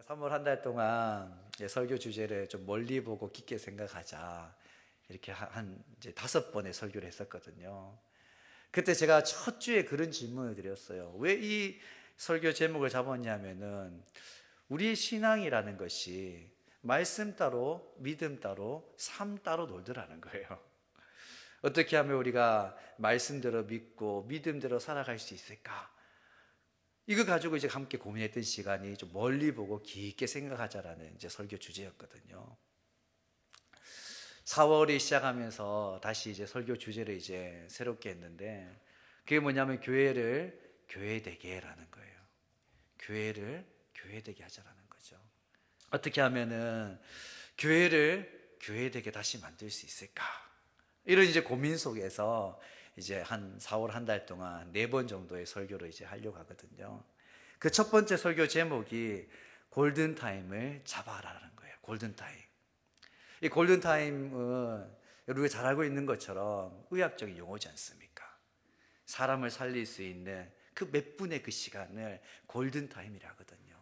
3월 한 달 동안 설교 주제를 좀 멀리 보고 깊게 생각하자 이렇게 한 이제 5번의 설교를 했었거든요. 그때 제가 첫 주에 그런 질문을 드렸어요. 왜 이 설교 제목을 잡았냐면은 우리의 신앙이라는 것이 말씀 따로 믿음 따로 삶 따로 놀더라는 거예요. 어떻게 하면 우리가 말씀대로 믿고 믿음대로 살아갈 수 있을까? 이거 가지고 이제 함께 고민했던 시간이 좀 멀리 보고 깊게 생각하자라는 이제 설교 주제였거든요. 4월이 시작하면서 다시 이제 설교 주제를 이제 새롭게 했는데 그게 뭐냐면 교회를 교회되게라는 거예요. 교회를 교회되게 하자라는 거죠. 어떻게 하면은 교회를 교회되게 다시 만들 수 있을까? 이런 이제 고민 속에서 이제 한 4월 한 달 동안 4번 정도의 설교를 이제 하려고 하거든요. 그 첫 번째 설교 제목이 골든타임을 잡아라라는 거예요. 골든타임. 이 골든타임은 우리가 잘 알고 있는 것처럼 의학적인 용어지 않습니까? 사람을 살릴 수 있는 그 몇 분의 그 시간을 골든타임이라 하거든요.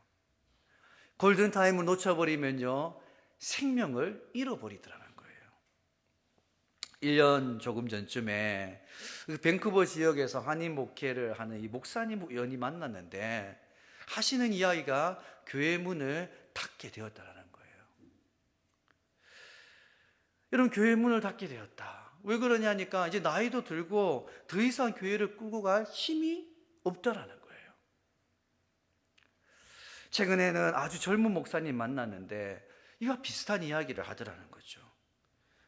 골든타임을 놓쳐버리면요, 생명을 잃어버리더라는 거예요. 1년 조금 전쯤에 밴쿠버 지역에서 한인 목회를 하는 이 목사님 우연히 만났는데 하시는 이야기가 교회 문을 닫게 되었다라는 거예요. 여러분, 교회 문을 닫게 되었다. 왜 그러냐니까 이제 나이도 들고 더 이상 교회를 끌고 갈 힘이 없다라는 거예요. 최근에는 아주 젊은 목사님 만났는데 이와 비슷한 이야기를 하더라는 거죠.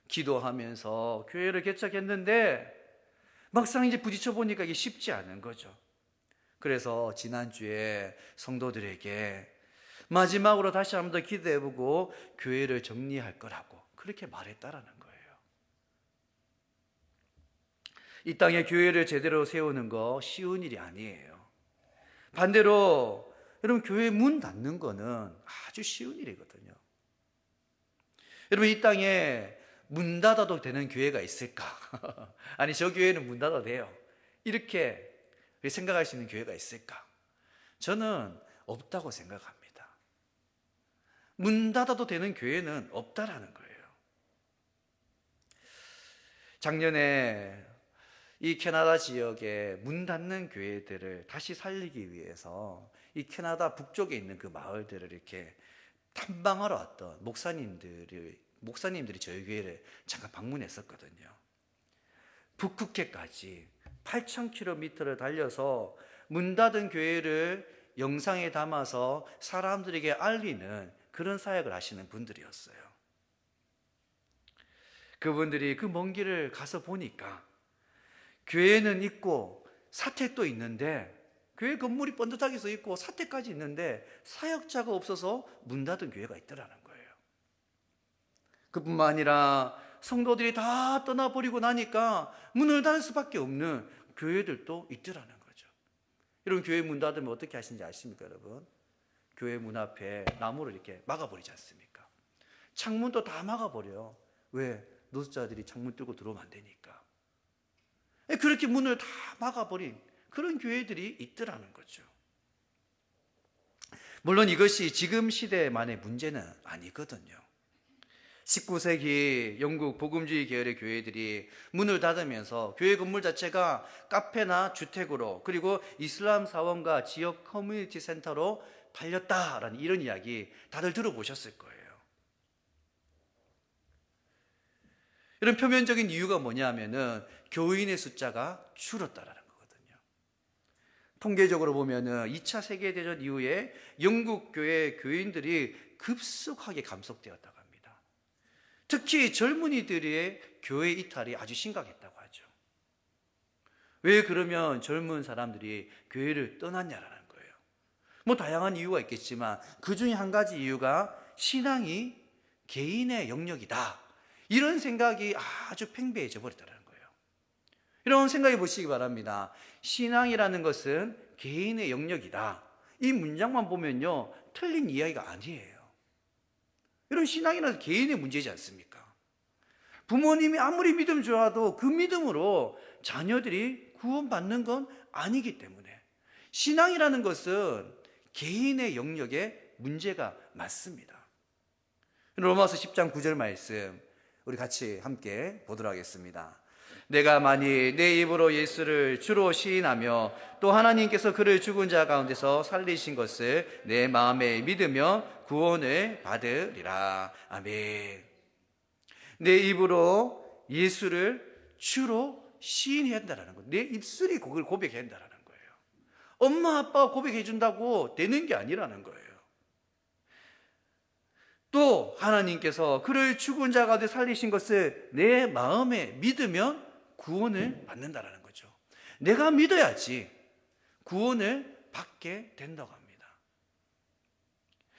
기도하면서 교회를 개척했는데 막상 이제 부딪혀 보니까 이게 쉽지 않은 거죠. 그래서 지난주에 성도들에게 마지막으로 다시 한번 더 기도해보고 교회를 정리할 거라고 그렇게 말했다라는 거예요. 이 땅에 교회를 제대로 세우는 거 쉬운 일이 아니에요. 반대로 여러분, 교회 문 닫는 거는 아주 쉬운 일이거든요. 여러분, 이 땅에 문 닫아도 되는 교회가 있을까? 아니, 저 교회는 문 닫아도 돼요. 이렇게 생각할 수 있는 교회가 있을까? 저는 없다고 생각합니다. 문 닫아도 되는 교회는 없다라는 거예요. 작년에 이 캐나다 지역에 문 닫는 교회들을 다시 살리기 위해서 이 캐나다 북쪽에 있는 그 마을들을 이렇게 탐방하러 왔던 목사님들이 저희 교회를 잠깐 방문했었거든요. 북극해까지 8,000km를 달려서 문 닫은 교회를 영상에 담아서 사람들에게 알리는 그런 사역을 하시는 분들이었어요. 그분들이 그 먼 길을 가서 보니까 교회는 있고 사택도 있는데, 교회 건물이 번듯하게 서 있고 사택까지 있는데 사역자가 없어서 문 닫은 교회가 있더라는 거예요. 그뿐만 아니라 성도들이 다 떠나버리고 나니까 문을 닫을 수밖에 없는 교회들도 있더라는 거죠. 여러분, 교회 문 닫으면 어떻게 하시는지 아십니까, 여러분? 교회 문 앞에 나무를 이렇게 막아버리지 않습니까? 창문도 다 막아버려요. 왜? 노숙자들이 창문 뚫고 들어오면 안 되니까. 그렇게 문을 다 막아버린 그런 교회들이 있더라는 거죠. 물론 이것이 지금 시대만의 문제는 아니거든요. 19세기 영국 복음주의 계열의 교회들이 문을 닫으면서 교회 건물 자체가 카페나 주택으로, 그리고 이슬람 사원과 지역 커뮤니티 센터로 팔렸다라는 이런 이야기 다들 들어보셨을 거예요. 이런 표면적인 이유가 뭐냐면은 교인의 숫자가 줄었다라는 거거든요. 통계적으로 보면은 2차 세계대전 이후에 영국 교회 교인들이 급속하게 감소되었다고 합니다. 특히 젊은이들의 교회 이탈이 아주 심각했다고 하죠. 왜 그러면 젊은 사람들이 교회를 떠났냐라는 거예요. 뭐 다양한 이유가 있겠지만 그 중에 한 가지 이유가 신앙이 개인의 영역이다, 이런 생각이 아주 팽배해져 버리더라는 거예요. 이런 생각해 보시기 바랍니다. 신앙이라는 것은 개인의 영역이다. 이 문장만 보면요, 틀린 이야기가 아니에요. 이런 신앙이라는 개인의 문제지 않습니까? 부모님이 아무리 믿음 좋아도 그 믿음으로 자녀들이 구원받는 건 아니기 때문에 신앙이라는 것은 개인의 영역에 문제가 많습니다. 로마서 10장 9절 말씀 우리 같이 함께 보도록 하겠습니다. 내가 만일 내 입으로 예수를 주로 시인하며 또 하나님께서 그를 죽은 자 가운데서 살리신 것을 내 마음에 믿으며 구원을 받으리라. 아멘. 내 입으로 예수를 주로 시인해야 한다는 거예요. 내 입술이 그걸 고백해야 한다는 거예요. 엄마 아빠가 고백해 준다고 되는 게 아니라는 거예요. 또 하나님께서 그를 죽은 자 가운데 살리신 것을 내 마음에 믿으면 구원을 받는다라는 거죠. 내가 믿어야지 구원을 받게 된다고 합니다.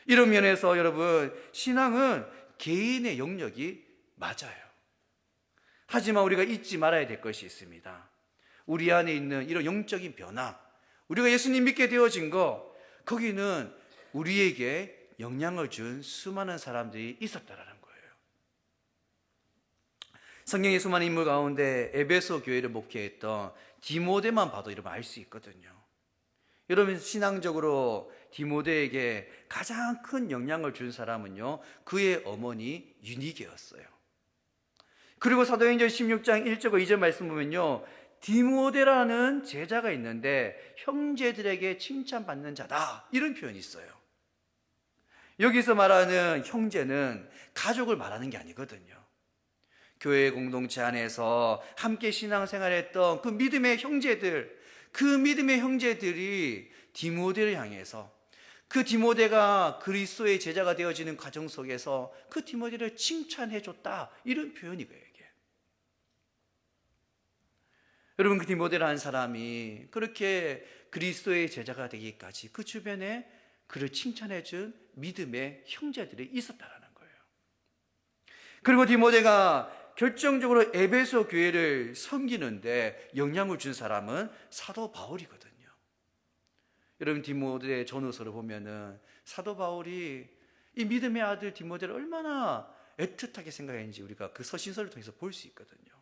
이런 면에서 여러분, 신앙은 개인의 영역이 맞아요. 하지만 우리가 잊지 말아야 될 것이 있습니다. 우리 안에 있는 이런 영적인 변화, 우리가 예수님 믿게 되어진 거, 거기는 우리에게 영향을 준 수많은 사람들이 있었다라는 거예요. 성경의 수많은 인물 가운데 에베소 교회를 목회했던 디모데만 봐도 여러분 알 수 있거든요. 여러분, 신앙적으로 디모데에게 가장 큰 영향을 준 사람은요, 그의 어머니 유니게였어요. 그리고 사도행전 16장 1절과 2절 말씀 보면요, 디모데라는 제자가 있는데 형제들에게 칭찬받는 자다, 이런 표현이 있어요. 여기서 말하는 형제는 가족을 말하는 게 아니거든요. 교회 공동체 안에서 함께 신앙생활했던 그 믿음의 형제들, 그 믿음의 형제들이 디모데를 향해서, 그 디모데가 그리스도의 제자가 되어지는 과정 속에서 그 디모데를 칭찬해 줬다, 이런 표현이 거예요. 이게. 여러분, 그 디모데라는 사람이 그렇게 그리스도의 제자가 되기까지 그 주변에 그를 칭찬해 준 믿음의 형제들이 있었다라는 거예요. 그리고 디모데가 결정적으로 에베소 교회를 섬기는데 영향을 준 사람은 사도 바울이거든요. 여러분, 디모데 전후서를 보면은 사도 바울이 이 믿음의 아들 디모데를 얼마나 애틋하게 생각했는지 우리가 그 서신서를 통해서 볼 수 있거든요.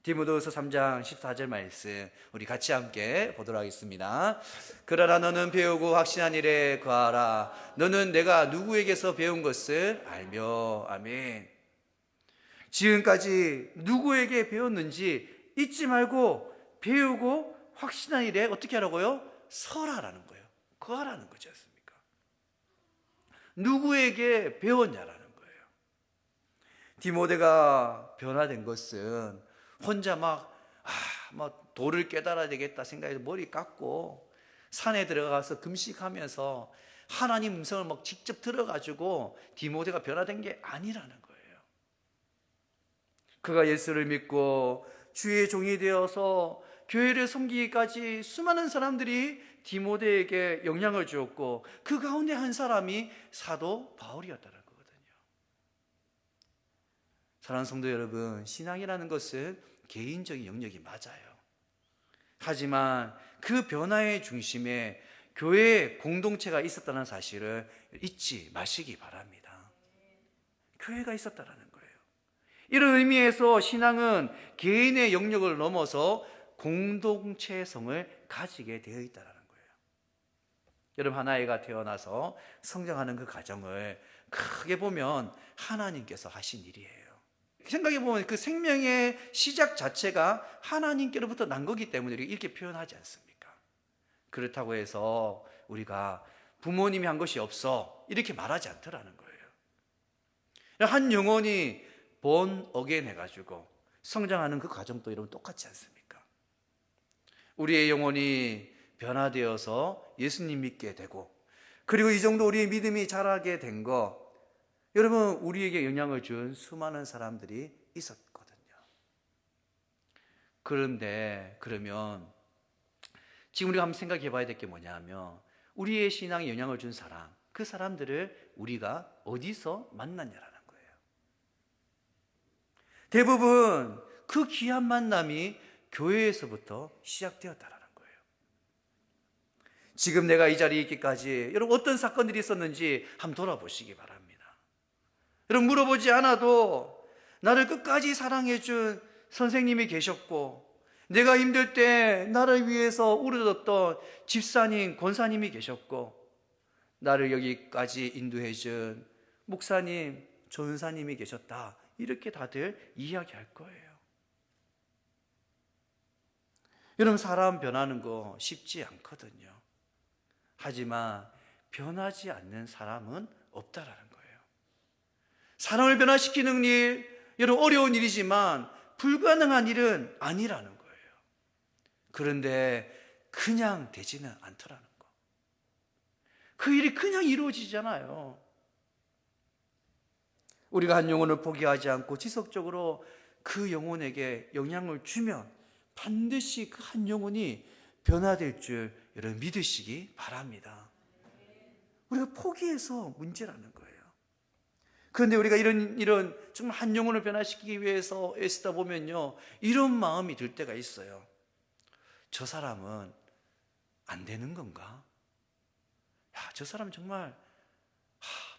디모데후서 3장 14절 말씀 우리 같이 함께 보도록 하겠습니다. 그러나 너는 배우고 확신한 일에 거하라. 너는 내가 누구에게서 배운 것을 알며. 아멘. 지금까지 누구에게 배웠는지 잊지 말고 배우고 확신한 일에 어떻게 하라고요? 설하라는 거예요. 거하라는 거지 않습니까? 누구에게 배웠냐라는 거예요. 디모데가 변화된 것은 혼자 돌을 깨달아야 되겠다 생각해서 머리 깎고 산에 들어가서 금식하면서 하나님 음성을 막 직접 들어가지고 디모데가 변화된 게 아니라는 거예요. 그가 예수를 믿고 주의 종이 되어서 교회를 섬기기까지 수많은 사람들이 디모데에게 영향을 주었고 그 가운데 한 사람이 사도 바울이었다는 거거든요. 사랑하는 성도 여러분, 신앙이라는 것은 개인적인 영역이 맞아요. 하지만 그 변화의 중심에 교회의 공동체가 있었다는 사실을 잊지 마시기 바랍니다. 교회가 있었다는 거예요. 이런 의미에서 신앙은 개인의 영역을 넘어서 공동체성을 가지게 되어 있다는 거예요. 여러분, 하나이가 태어나서 성장하는 그 과정을 크게 보면 하나님께서 하신 일이에요. 생각해보면 그 생명의 시작 자체가 하나님께로부터 난 거기 때문에 이렇게 표현하지 않습니까? 그렇다고 해서 우리가 부모님이 한 것이 없어 이렇게 말하지 않더라는 거예요. 한 영혼이 born again 해가지고 성장하는 그 과정도 여러분 똑같지 않습니까? 우리의 영혼이 변화되어서 예수님 믿게 되고, 그리고 이 정도 우리의 믿음이 자라게 된 거, 여러분, 우리에게 영향을 준 수많은 사람들이 있었거든요. 그런데 그러면 지금 우리가 한번 생각해 봐야 될 게 뭐냐면, 우리의 신앙에 영향을 준 사람, 그 사람들을 우리가 어디서 만났냐라는 거예요. 대부분 그 귀한 만남이 교회에서부터 시작되었다라는 거예요. 지금 내가 이 자리에 있기까지 여러분 어떤 사건들이 있었는지 한번 돌아보시기 바랍니다. 여러분, 물어보지 않아도 나를 끝까지 사랑해준 선생님이 계셨고, 내가 힘들 때 나를 위해서 울어줬던 집사님, 권사님이 계셨고, 나를 여기까지 인도해 준 목사님, 전사님이 계셨다. 이렇게 다들 이야기할 거예요. 여러분, 사람 변하는 거 쉽지 않거든요. 하지만 변하지 않는 사람은 없다라는 거예요. 사람을 변화시키는 일, 여러분 어려운 일이지만 불가능한 일은 아니라는 거예요. 그런데 그냥 되지는 않더라는 거. 그 일이 그냥 이루어지잖아요. 우리가 한 영혼을 포기하지 않고 지속적으로 그 영혼에게 영향을 주면 반드시 그 한 영혼이 변화될 줄 여러분 믿으시기 바랍니다. 우리가 포기해서 문제라는 거예요. 그런데 우리가 이런 정말 한 영혼을 변화시키기 위해서 애쓰다 보면요, 이런 마음이 들 때가 있어요. 저 사람은 안 되는 건가? 저 사람은 정말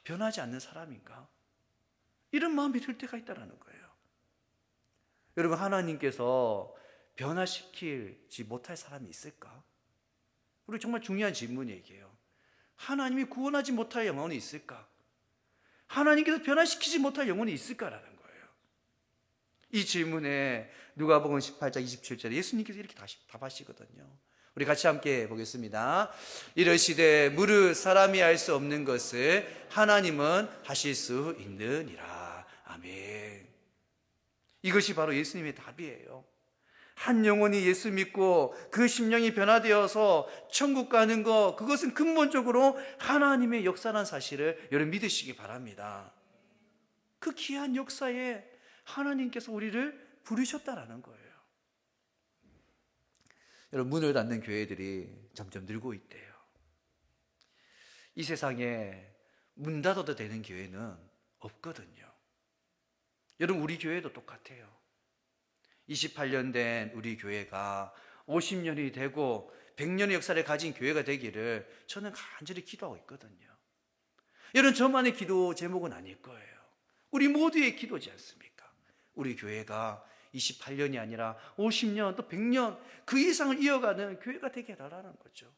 변하지 않는 사람인가? 이런 마음이 들 때가 있다는 거예요. 여러분, 하나님께서 변화시키지 못할 사람이 있을까? 우리 정말 중요한 질문이에요. 하나님이 구원하지 못할 영혼이 있을까? 하나님께서 변화시키지 못할 영혼이 있을까라는 거예요. 이 질문에 누가복음 18장 27절에 예수님께서 이렇게 다시 답하시거든요. 우리 같이 함께 보겠습니다. 이르시되 무릇 사람이 알 수 없는 것을 하나님은 하실 수 있느니라. 아멘. 이것이 바로 예수님의 답이에요. 한 영혼이 예수 믿고 그 심령이 변화되어서 천국 가는 것, 그것은 근본적으로 하나님의 역사라는 사실을 여러분 믿으시기 바랍니다. 그 귀한 역사에 하나님께서 우리를 부르셨다라는 거예요. 여러분, 문을 닫는 교회들이 점점 늘고 있대요. 이 세상에 문 닫아도 되는 교회는 없거든요. 여러분, 우리 교회도 똑같아요. 28년 된 우리 교회가 50년이 되고 100년의 역사를 가진 교회가 되기를 저는 간절히 기도하고 있거든요. 여러분, 저만의 기도 제목은 아닐 거예요. 우리 모두의 기도지 않습니까? 우리 교회가 28년이 아니라 50년 또 100년 그 이상을 이어가는 교회가 되게 해달라는 거죠.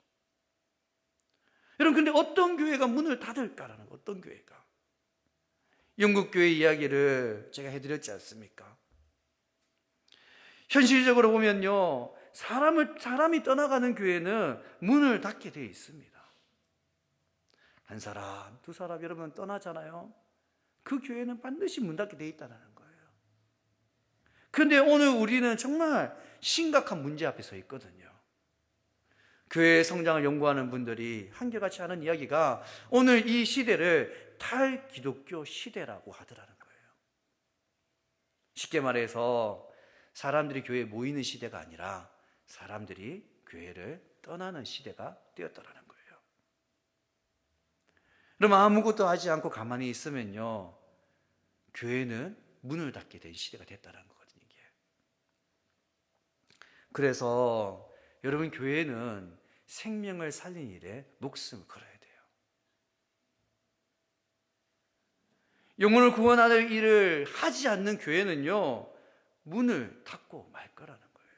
여러분, 근데 어떤 교회가 문을 닫을까라는 거, 어떤 교회가? 영국 교회 이야기를 제가 해드렸지 않습니까? 현실적으로 보면요, 사람이 떠나가는 교회는 문을 닫게 되어 있습니다. 한 사람, 두 사람 여러분 떠나잖아요. 그 교회는 반드시 문 닫게 되어 있다는 거예요. 그런데 오늘 우리는 정말 심각한 문제 앞에 서 있거든요. 교회의 성장을 연구하는 분들이 한결같이 하는 이야기가 오늘 이 시대를 탈기독교 시대라고 하더라는 거예요. 쉽게 말해서 사람들이 교회에 모이는 시대가 아니라 사람들이 교회를 떠나는 시대가 되었다라는 거예요. 그럼 아무것도 하지 않고 가만히 있으면요, 교회는 문을 닫게 된 시대가 됐다는 거거든요. 이게. 그래서 여러분, 교회는 생명을 살린 일에 목숨을 걸어야 돼요. 영혼을 구원하는 일을 하지 않는 교회는요, 문을 닫고 말 거라는 거예요.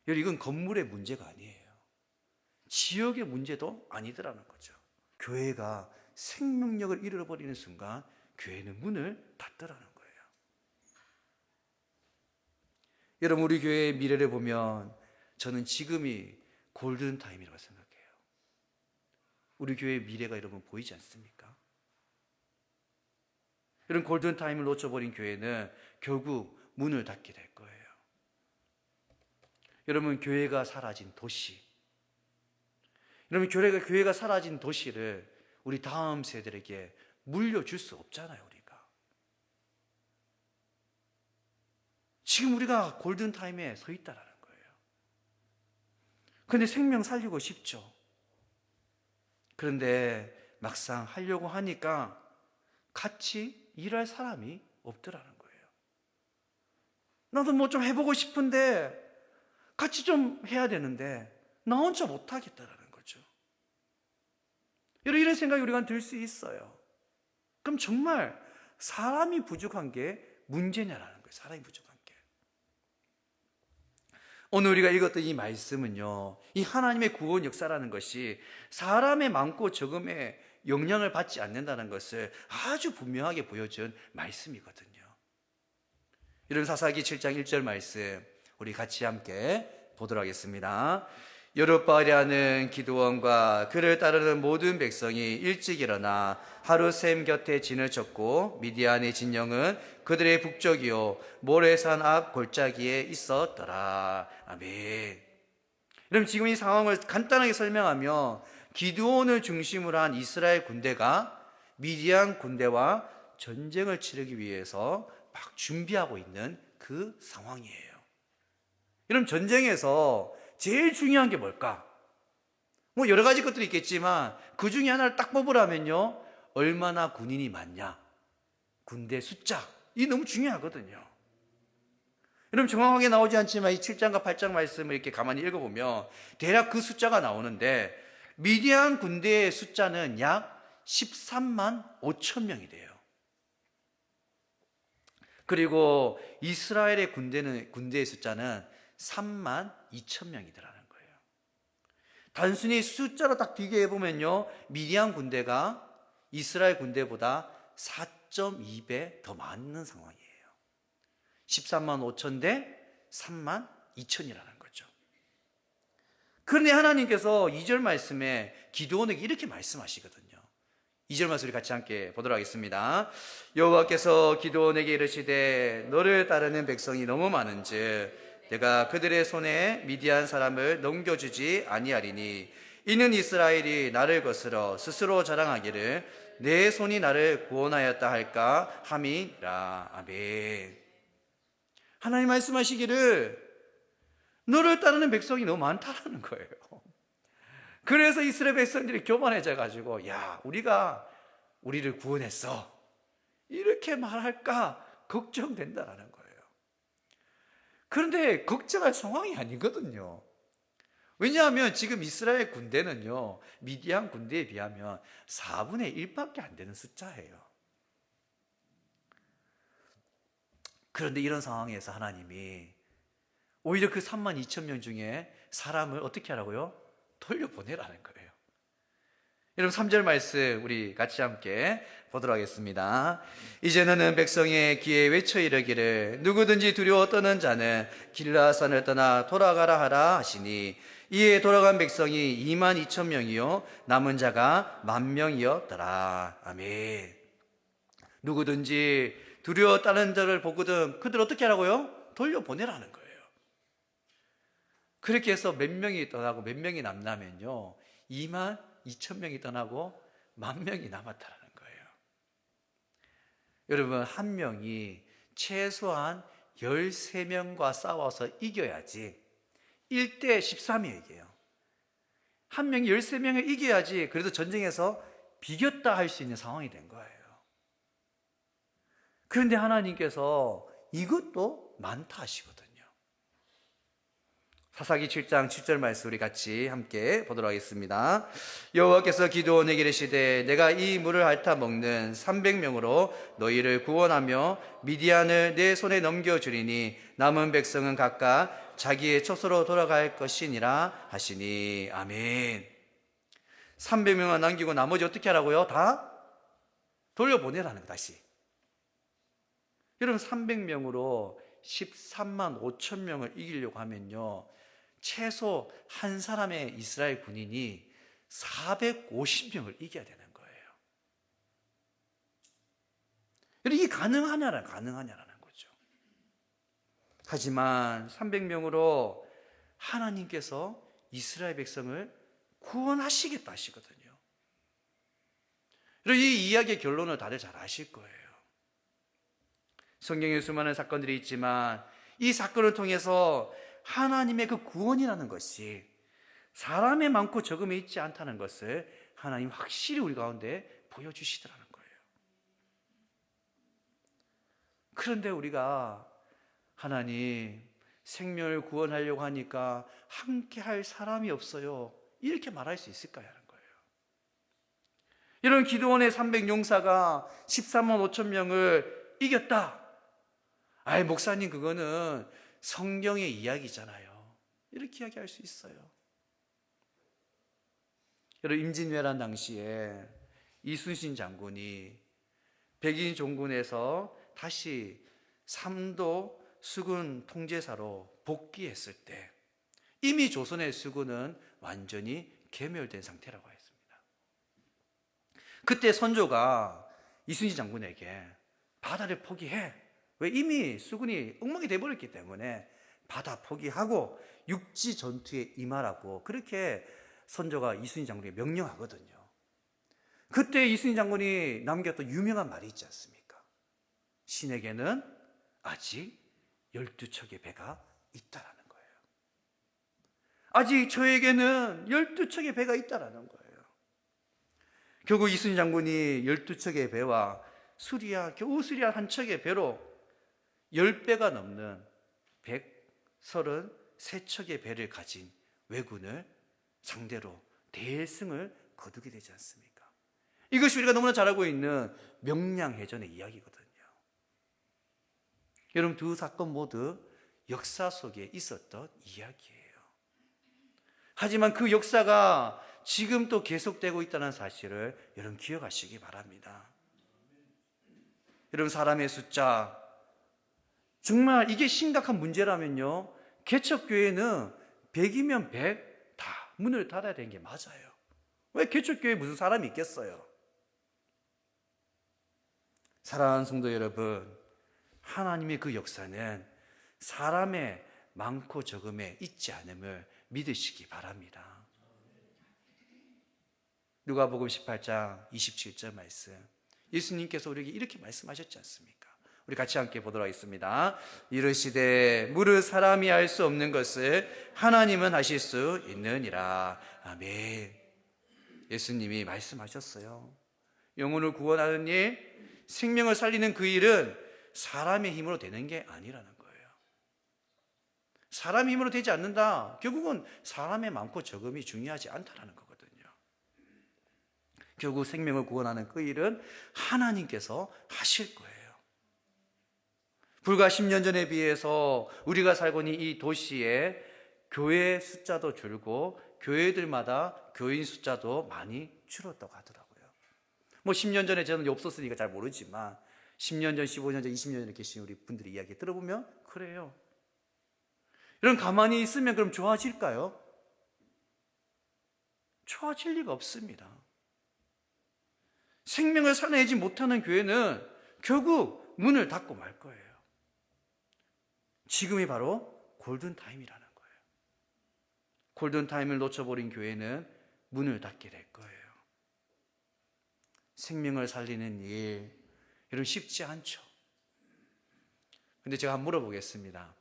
여러분, 이건 건물의 문제가 아니에요. 지역의 문제도 아니더라는 거죠. 교회가 생명력을 잃어버리는 순간 교회는 문을 닫더라는 거예요. 여러분, 우리 교회의 미래를 보면 저는 지금이 골든타임이라고 생각해요. 우리 교회의 미래가 여러분 보이지 않습니까? 이런 골든타임을 놓쳐버린 교회는 결국 문을 닫게 될 거예요. 여러분, 교회가 사라진 도시, 여러분, 교회가 사라진 도시를 우리 다음 세대에게 물려줄 수 없잖아요, 우리가. 지금 우리가 골든타임에 서 있다라는 거예요. 그런데 생명 살리고 싶죠. 그런데 막상 하려고 하니까 같이 일할 사람이 없더라는 거예요. 나도 뭐 좀 해보고 싶은데 같이 좀 해야 되는데 나 혼자 못하겠다라는 거죠. 이런 생각이 우리가 들 수 있어요. 그럼 정말 사람이 부족한 게 문제냐라는 거예요. 사람이 부족한 게. 오늘 우리가 읽었던 이 말씀은요, 이 하나님의 구원 역사라는 것이 사람의 많고 적음에 영향을 받지 않는다는 것을 아주 분명하게 보여준 말씀이거든요. 이런 사사기 7장 1절 말씀 우리 같이 함께 보도록 하겠습니다. 여룻바알이라는 기드온과 그를 따르는 모든 백성이 일찍 일어나 하루 샘 곁에 진을 쳤고 미디안의 진영은 그들의 북쪽이요 모래산 앞 골짜기에 있었더라. 아멘. 그럼 지금 이 상황을 간단하게 설명하면 기드온을 중심으로 한 이스라엘 군대가 미디안 군대와 전쟁을 치르기 위해서 막 준비하고 있는 그 상황이에요. 그럼 전쟁에서 제일 중요한 게 뭘까? 뭐 여러 가지 것들이 있겠지만 그 중에 하나를 딱 뽑으라면요, 얼마나 군인이 많냐, 군대 숫자, 이 너무 중요하거든요. 여러분 정확하게 나오지 않지만 이 7장과 8장 말씀을 이렇게 가만히 읽어보면 대략 그 숫자가 나오는데 미디안 군대의 숫자는 약 13만 5천 명이 돼요. 그리고 이스라엘의 군대의 숫자는 3만 2천 명이더라는 거예요. 단순히 숫자로 딱 비교해보면요, 미디안 군대가 이스라엘 군대보다 4.2배 더 많은 상황이에요. 13만 5천 대 3만 2천이라는 거죠. 그런데 하나님께서 2절 말씀에 기드온에게 이렇게 말씀하시거든요. 2절 말씀을 같이 함께 보도록 하겠습니다. 여호와께서 기드온에게 이르시되 너를 따르는 백성이 너무 많은즉 내가 그들의 손에 미디안 사람을 넘겨주지 아니하리니 이는 이스라엘이 나를 거스러 스스로 자랑하기를 내 손이 나를 구원하였다 할까 함이라. 아멘. 하나님 말씀하시기를 너를 따르는 백성이 너무 많다라는 거예요. 그래서 이스라엘 백성들이 교만해져 가지고 야, 우리가 우리를 구원했어, 이렇게 말할까 걱정된다라는 거예요. 그런데 걱정할 상황이 아니거든요. 왜냐하면 지금 이스라엘 군대는요, 미디안 군대에 비하면 4분의 1밖에 안 되는 숫자예요. 그런데 이런 상황에서 하나님이 오히려 그 3만 2천 명 중에 사람을 어떻게 하라고요? 돌려보내라는 거예요. 여러분 3절 말씀 우리 같이 함께 보도록 하겠습니다. 이제 너는 백성의 귀에 외쳐 이르기를 누구든지 두려워 떠는 자는 길라산을 떠나 돌아가라 하라 하시니 이에 돌아간 백성이 2만 2천 명이요 남은 자가 10,000명이었더라. 아멘. 누구든지 두려워 떠는 자를 보거든 그들 어떻게 하라고요? 돌려보내라는 거예요. 그렇게 해서 몇 명이 떠나고 몇 명이 남나면요 2만 2천 명이 떠나고 10,000명이 남았다라는 거예요. 여러분 한 명이 최소한 13명과 싸워서 이겨야지 1대 13이에요. 한 명이 13명을 이겨야지 그래도 전쟁에서 비겼다 할 수 있는 상황이 된 거예요. 그런데 하나님께서 이것도 많다 하시거든요. 사사기 7장 7절 말씀 우리 같이 함께 보도록 하겠습니다. 여호와께서 기드온에게 이르시되 내가 이 물을 핥아 먹는 300명으로 너희를 구원하며 미디안을 내 손에 넘겨주리니 남은 백성은 각각 자기의 처소로 돌아갈 것이니라 하시니. 아멘. 300명만 남기고 나머지 어떻게 하라고요? 다 돌려보내라는 거. 다시 여러분 300명으로 13만 5천 명을 이기려고 하면요 최소 한 사람의 이스라엘 군인이 450명을 이겨야 되는 거예요. 이게 가능하냐라는 거죠. 하지만 300명으로 하나님께서 이스라엘 백성을 구원하시겠다 하시거든요. 이 이야기의 결론을 다들 잘 아실 거예요. 성경에 수많은 사건들이 있지만 이 사건을 통해서 하나님의 그 구원이라는 것이 사람의 많고 적음에 있지 않다는 것을 하나님 확실히 우리 가운데 보여주시더라는 거예요. 그런데 우리가 하나님 생명을 구원하려고 하니까 함께 할 사람이 없어요, 이렇게 말할 수 있을까요? 하는 거예요. 이런 기드온의 300용사가 13만 5천 명을 이겼다. 아이 목사님 그거는 성경의 이야기잖아요. 이렇게 이야기할 수 있어요. 여러분, 임진왜란 당시에 이순신 장군이 백인 종군에서 다시 삼도 수군 통제사로 복귀했을 때 이미 조선의 수군은 완전히 괴멸된 상태라고 했습니다. 그때 선조가 이순신 장군에게 바다를 포기해. 왜? 이미 수군이 엉망이 돼버렸기 때문에 바다 포기하고 육지 전투에 임하라고 그렇게 선조가 이순신 장군에게 명령하거든요. 그때 이순신 장군이 남겼던 유명한 말이 있지 않습니까? 신에게는 아직 12척의 배가 있다라는 거예요. 아직 저에게는 12척의 배가 있다라는 거예요. 결국 이순신 장군이 12척의 배와 겨우 수리아 한 척의 배로 10배가 넘는 133척의 배를 가진 왜군을 상대로 대승을 거두게 되지 않습니까? 이것이 우리가 너무나 잘 알고 있는 명량해전의 이야기거든요. 여러분, 두 사건 모두 역사 속에 있었던 이야기예요. 하지만 그 역사가 지금 또 계속되고 있다는 사실을 여러분 기억하시기 바랍니다. 여러분, 사람의 숫자, 정말 이게 심각한 문제라면요, 개척교회는 100이면 100 다 문을 닫아야 되는 게 맞아요. 왜 개척교회에 무슨 사람이 있겠어요? 사랑하는 성도 여러분, 하나님의 그 역사는 사람의 많고 적음에 있지 않음을 믿으시기 바랍니다. 누가복음 18장 27절 말씀, 예수님께서 우리에게 이렇게 말씀하셨지 않습니까? 우리 같이 함께 보도록 하겠습니다. 이르시되 무릇 사람이 할 수 없는 것을 하나님은 하실 수 있느니라. 아멘. 예수님이 말씀하셨어요. 영혼을 구원하는 일, 생명을 살리는 그 일은 사람의 힘으로 되는 게 아니라는 거예요. 사람의 힘으로 되지 않는다. 결국은 사람의 많고 적음이 중요하지 않다라는 거거든요. 결국 생명을 구원하는 그 일은 하나님께서 하실 거예요. 불과 10년 전에 비해서 우리가 살고 있는 이 도시에 교회 숫자도 줄고 교회들마다 교인 숫자도 많이 줄었다고 하더라고요. 10년 전에 저는 없었으니까 잘 모르지만 10년 전, 15년 전, 20년 전에 계신 우리 분들의 이야기 들어보면 그래요. 이런 가만히 있으면 그럼 좋아질까요? 좋아질 리가 없습니다. 생명을 살려내지 못하는 교회는 결국 문을 닫고 말 거예요. 지금이 바로 골든타임이라는 거예요. 골든타임을 놓쳐버린 교회는 문을 닫게 될 거예요. 생명을 살리는 일, 여러분 쉽지 않죠. 근데 제가 한번 물어보겠습니다.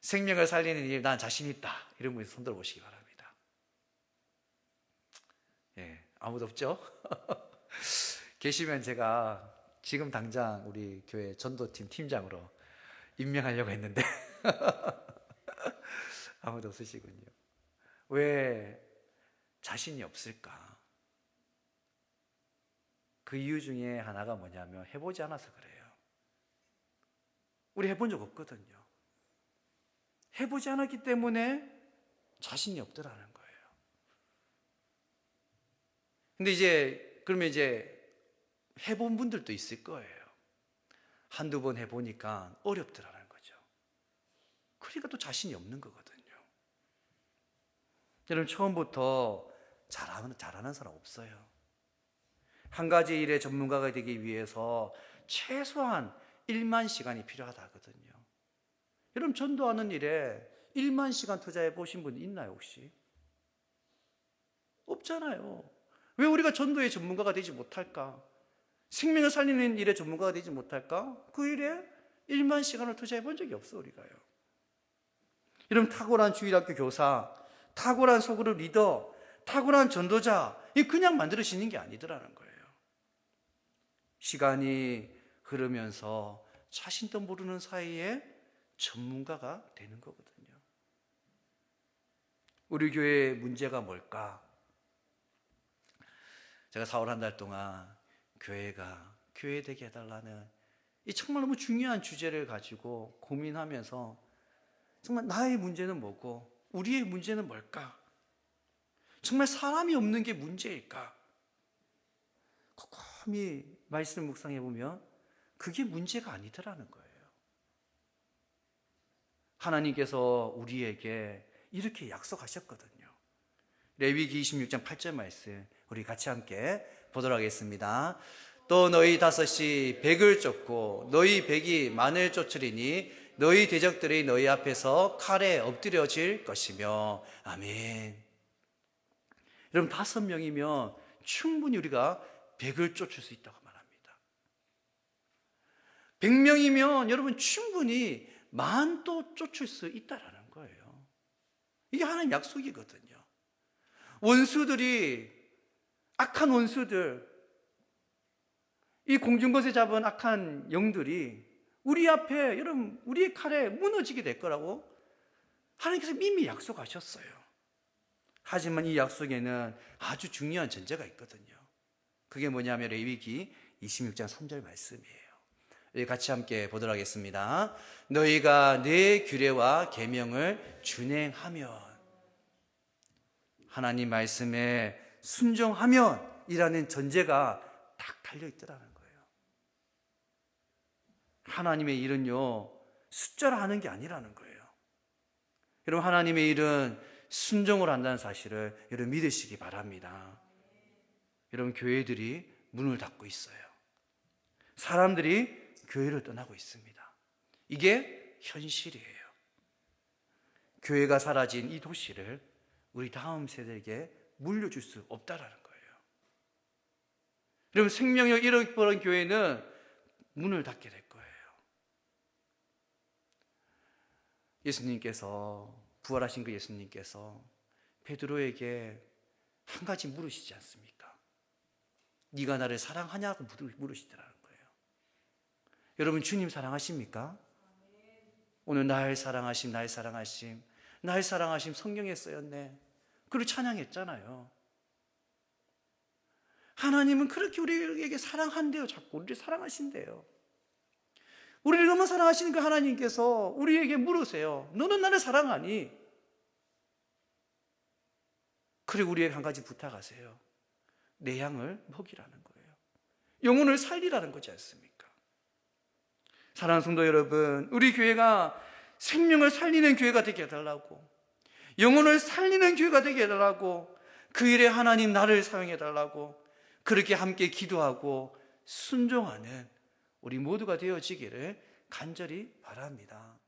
생명을 살리는 일 난 자신 있다, 이런 분이 손 들어보시기 바랍니다. 예, 아무도 없죠? 계시면 제가 지금 당장 우리 교회 전도팀 팀장으로 임명하려고 했는데 아무도 없으시군요. 왜 자신이 없을까? 그 이유 중에 하나가 뭐냐면 해보지 않아서 그래요. 우리 해본 적 없거든요. 해보지 않았기 때문에 자신이 없더라는 거예요. 근데 그러면 해본 분들도 있을 거예요. 한두 번 해보니까 어렵더라는 거죠. 그러니까 또 자신이 없는 거거든요. 여러분, 처음부터 잘하는 사람 없어요. 한 가지 일의 전문가가 되기 위해서 최소한 1만 시간이 필요하다 하거든요. 여러분, 전도하는 일에 1만 시간 투자해 보신 분 있나요, 혹시? 없잖아요. 왜 우리가 전도의 전문가가 되지 못할까? 생명을 살리는 일의 전문가가 되지 못할까? 그 일에 1만 시간을 투자해 본 적이 없어, 우리가요. 여러분, 탁월한 주일학교 교사, 탁월한 소그룹 리더, 탁월한 전도자, 이 그냥 만들어지는 게 아니더라는 거예요. 시간이 흐르면서 자신도 모르는 사이에 전문가가 되는 거거든요. 우리 교회의 문제가 뭘까? 제가 4월 한 달 동안 교회가 교회 되게 해달라는 이 정말 너무 중요한 주제를 가지고 고민하면서 정말 나의 문제는 뭐고 우리의 문제는 뭘까? 정말 사람이 없는 게 문제일까? 곰곰이 말씀을 묵상해 보면 그게 문제가 아니더라는 거예요. 하나님께서 우리에게 이렇게 약속하셨거든요. 레위기 26장 8절 말씀 우리 같이 함께 보도록 하겠습니다. 또 너희 다섯이 백을 쫓고 너희 백이 만을 쫓으리니 너희 대적들이 너희 앞에서 칼에 엎드려질 것이며. 아멘. 여러분 5명이면 충분히 우리가 백을 쫓을 수 있다고 말합니다. 100명이면 여러분 충분히 만도 쫓을 수 있다라는 거예요. 이게 하나님 약속이거든요. 원수들이, 악한 원수들, 이 공중것에 잡은 악한 영들이 우리 앞에, 여러분 우리의 칼에 무너지게 될 거라고 하나님께서 이미 약속하셨어요. 하지만 이 약속에는 아주 중요한 전제가 있거든요. 그게 뭐냐면 레위기 26장 3절 말씀이에요. 같이 함께 보도록 하겠습니다. 너희가 내 규례와 계명을 준행하면, 하나님 말씀에 순종하면 이라는 전제가 딱 달려있더라는 거예요. 하나님의 일은요, 숫자로 하는 게 아니라는 거예요. 여러분 하나님의 일은 순종을 한다는 사실을 여러분 믿으시기 바랍니다. 여러분 교회들이 문을 닫고 있어요. 사람들이 교회를 떠나고 있습니다. 이게 현실이에요. 교회가 사라진 이 도시를 우리 다음 세대에게 물려줄 수 없다라는 거예요. 여러분 생명력 잃어버린 교회는 문을 닫게 될 거예요. 예수님께서, 부활하신 그 예수님께서 베드로에게 한 가지 물으시지 않습니까? 네가 나를 사랑하냐고 물으시더라는 거예요. 여러분 주님 사랑하십니까? 오늘 날 사랑하심, 날 사랑하심, 날 사랑하심 성경에 쓰였네. 그리고 찬양했잖아요. 하나님은 그렇게 우리에게 사랑한대요. 자꾸 우리를 사랑하신대요. 우리를 너무 사랑하시는 그 하나님께서 우리에게 물으세요. 너는 나를 사랑하니? 그리고 우리에게 한 가지 부탁하세요. 내 양을 먹이라는 거예요. 영혼을 살리라는 거지 않습니까? 사랑하는 성도 여러분, 우리 교회가 생명을 살리는 교회가 되게 해달라고, 영혼을 살리는 교회가 되게 해달라고, 그 일에 하나님 나를 사용해달라고 그렇게 함께 기도하고 순종하는 우리 모두가 되어지기를 간절히 바랍니다.